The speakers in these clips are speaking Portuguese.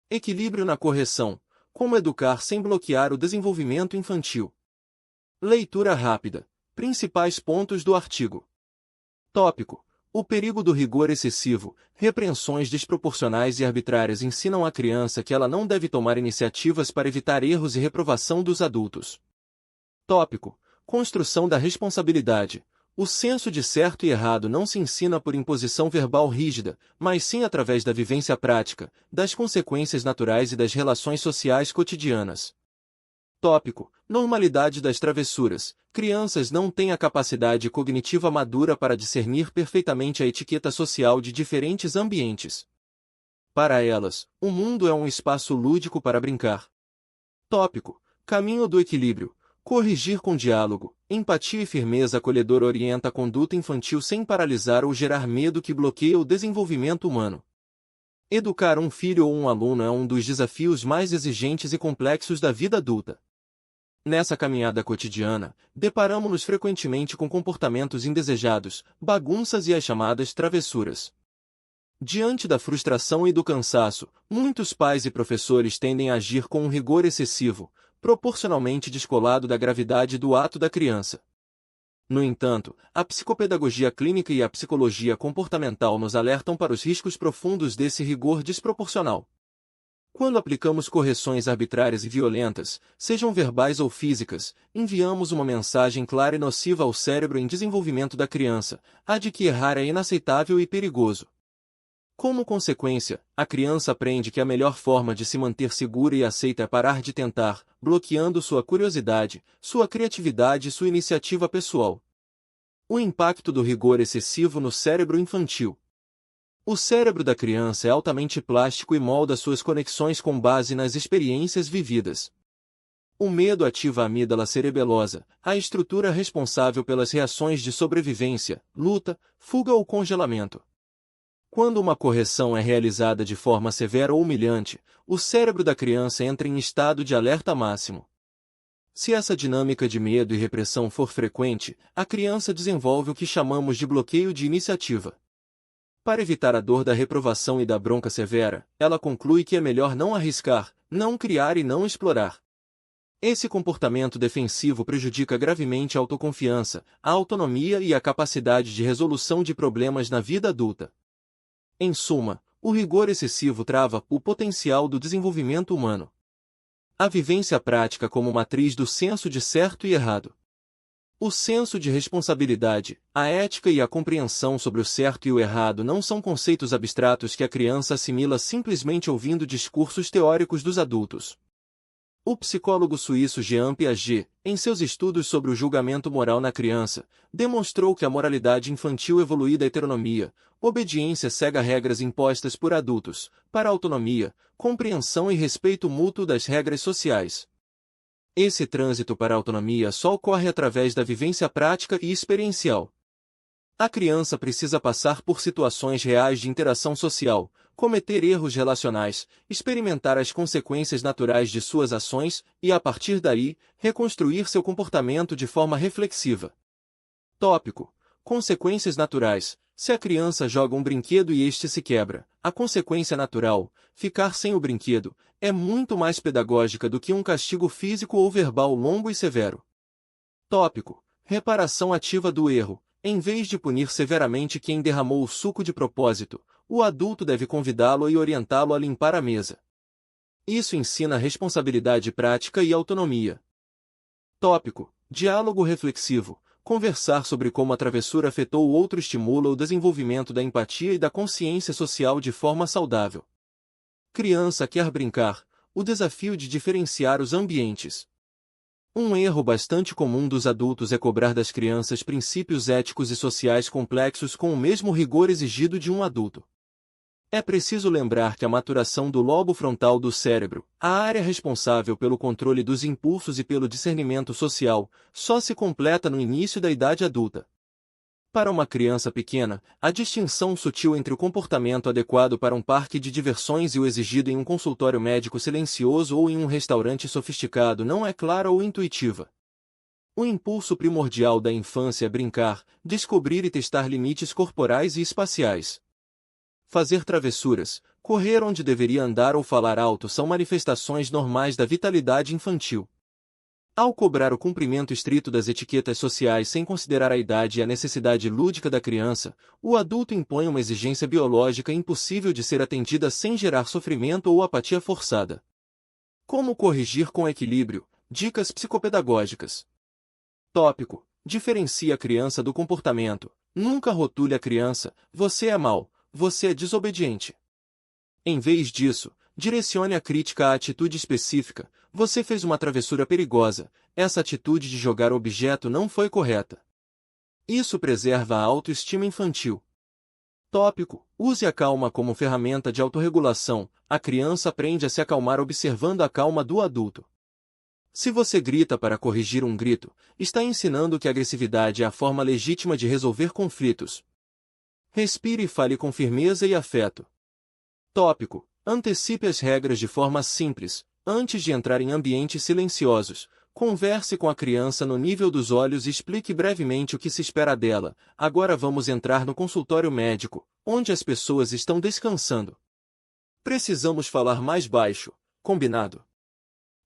Equilíbrio na correção. Como educar sem bloquear o desenvolvimento infantil. Leitura rápida. Principais pontos do artigo. Tópico. O perigo do rigor excessivo. Repreensões desproporcionais e arbitrárias ensinam à criança que ela não deve tomar iniciativas para evitar erros e reprovação dos adultos. Tópico. Construção da responsabilidade. O senso de certo e errado não se ensina por imposição verbal rígida, mas sim através da vivência prática, das consequências naturais e das relações sociais cotidianas. Tópico. Normalidade das travessuras. Crianças não têm a capacidade cognitiva madura para discernir perfeitamente a etiqueta social de diferentes ambientes. Para elas, o mundo é um espaço lúdico para brincar. Tópico. Caminho do equilíbrio. Corrigir com diálogo, empatia e firmeza acolhedora orienta a conduta infantil sem paralisar ou gerar medo que bloqueia o desenvolvimento humano. Educar um filho ou um aluno é um dos desafios mais exigentes e complexos da vida adulta. Nessa caminhada cotidiana, deparamos-nos frequentemente com comportamentos indesejados, bagunças e as chamadas travessuras. Diante da frustração e do cansaço, muitos pais e professores tendem a agir com um rigor excessivo, proporcionalmente descolado da gravidade do ato da criança. No entanto, a psicopedagogia clínica e a psicologia comportamental nos alertam para os riscos profundos desse rigor desproporcional. Quando aplicamos correções arbitrárias e violentas, sejam verbais ou físicas, enviamos uma mensagem clara e nociva ao cérebro em desenvolvimento da criança, a de que errar é inaceitável e perigoso. Como consequência, a criança aprende que a melhor forma de se manter segura e aceita é parar de tentar, bloqueando sua curiosidade, sua criatividade e sua iniciativa pessoal. O impacto do rigor excessivo no cérebro infantil. O cérebro da criança é altamente plástico e molda suas conexões com base nas experiências vividas. O medo ativa a amígdala cerebelosa, a estrutura responsável pelas reações de sobrevivência, luta, fuga ou congelamento. Quando uma correção é realizada de forma severa ou humilhante, o cérebro da criança entra em estado de alerta máximo. Se essa dinâmica de medo e repressão for frequente, a criança desenvolve o que chamamos de bloqueio de iniciativa. Para evitar a dor da reprovação e da bronca severa, ela conclui que é melhor não arriscar, não criar e não explorar. Esse comportamento defensivo prejudica gravemente a autoconfiança, a autonomia e a capacidade de resolução de problemas na vida adulta. Em suma, o rigor excessivo trava o potencial do desenvolvimento humano. A vivência prática como matriz do senso de certo e errado. O senso de responsabilidade, a ética e a compreensão sobre o certo e o errado não são conceitos abstratos que a criança assimila simplesmente ouvindo discursos teóricos dos adultos. O psicólogo suíço Jean Piaget, em seus estudos sobre o julgamento moral na criança, demonstrou que a moralidade infantil evolui da heteronomia, obediência cega a regras impostas por adultos, para a autonomia, compreensão e respeito mútuo das regras sociais. Esse trânsito para a autonomia só ocorre através da vivência prática e experiencial. A criança precisa passar por situações reais de interação social, cometer erros relacionais, experimentar as consequências naturais de suas ações e, a partir daí, reconstruir seu comportamento de forma reflexiva. Tópico. Consequências naturais. Se a criança joga um brinquedo e este se quebra, a consequência natural, ficar sem o brinquedo, é muito mais pedagógica do que um castigo físico ou verbal longo e severo. Tópico. Reparação ativa do erro. Em vez de punir severamente quem derramou o suco de propósito, o adulto deve convidá-lo e orientá-lo a limpar a mesa. Isso ensina responsabilidade prática e autonomia. Tópico. Diálogo reflexivo. Conversar sobre como a travessura afetou o outro estimula o desenvolvimento da empatia e da consciência social de forma saudável. Criança quer brincar. O desafio de diferenciar os ambientes. Um erro bastante comum dos adultos é cobrar das crianças princípios éticos e sociais complexos com o mesmo rigor exigido de um adulto. É preciso lembrar que a maturação do lobo frontal do cérebro, a área responsável pelo controle dos impulsos e pelo discernimento social, só se completa no início da idade adulta. Para uma criança pequena, a distinção sutil entre o comportamento adequado para um parque de diversões e o exigido em um consultório médico silencioso ou em um restaurante sofisticado não é clara ou intuitiva. O impulso primordial da infância é brincar, descobrir e testar limites corporais e espaciais. Fazer travessuras, Correr onde deveria andar ou falar alto são manifestações normais da vitalidade infantil. Ao cobrar o cumprimento estrito das etiquetas sociais sem considerar a idade e a necessidade lúdica da criança, o adulto impõe uma exigência biológica impossível de ser atendida sem gerar sofrimento ou apatia forçada. Como corrigir com equilíbrio? Dicas psicopedagógicas. Tópico: diferencie a criança do comportamento. Nunca rotule a criança: você é mau, você é desobediente. Em vez disso, direcione a crítica à atitude específica: você fez uma travessura perigosa, essa atitude de jogar o objeto não foi correta. Isso preserva a autoestima infantil. Tópico: use a calma como ferramenta de autorregulação. A criança aprende a se acalmar observando a calma do adulto. Se você grita para corrigir um grito, está ensinando que a agressividade é a forma legítima de resolver conflitos. Respire e fale com firmeza e afeto. Tópico: antecipe as regras de forma simples. Antes de entrar em ambientes silenciosos, converse com a criança no nível dos olhos e explique brevemente o que se espera dela. Agora vamos entrar no consultório médico, onde as pessoas estão descansando. Precisamos falar mais baixo, combinado?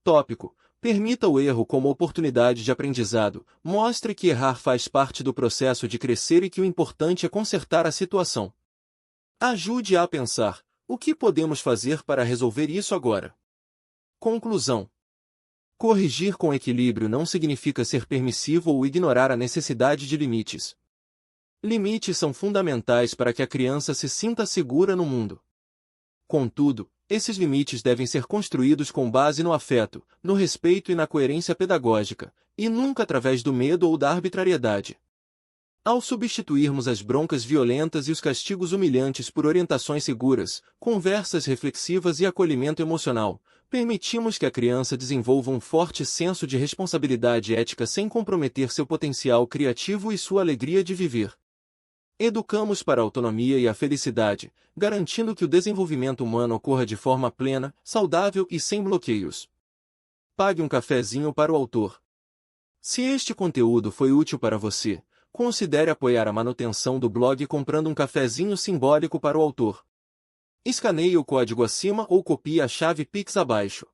Tópico: permita o erro como oportunidade de aprendizado. Mostre que errar faz parte do processo de crescer e que o importante é consertar a situação. Ajude a pensar: o que podemos fazer para resolver isso agora? Conclusão: corrigir com equilíbrio não significa ser permissivo ou ignorar a necessidade de limites. Limites são fundamentais para que a criança se sinta segura no mundo. Contudo, esses limites devem ser construídos com base no afeto, no respeito e na coerência pedagógica, e nunca através do medo ou da arbitrariedade. Ao substituirmos as broncas violentas e os castigos humilhantes por orientações seguras, conversas reflexivas e acolhimento emocional, permitimos que a criança desenvolva um forte senso de responsabilidade ética sem comprometer seu potencial criativo e sua alegria de viver. Educamos para a autonomia e a felicidade, garantindo que o desenvolvimento humano ocorra de forma plena, saudável e sem bloqueios. Pague um cafezinho para o autor. Se este conteúdo foi útil para você, considere apoiar a manutenção do blog comprando um cafezinho simbólico para o autor. Escaneie o código acima ou copie a chave Pix abaixo.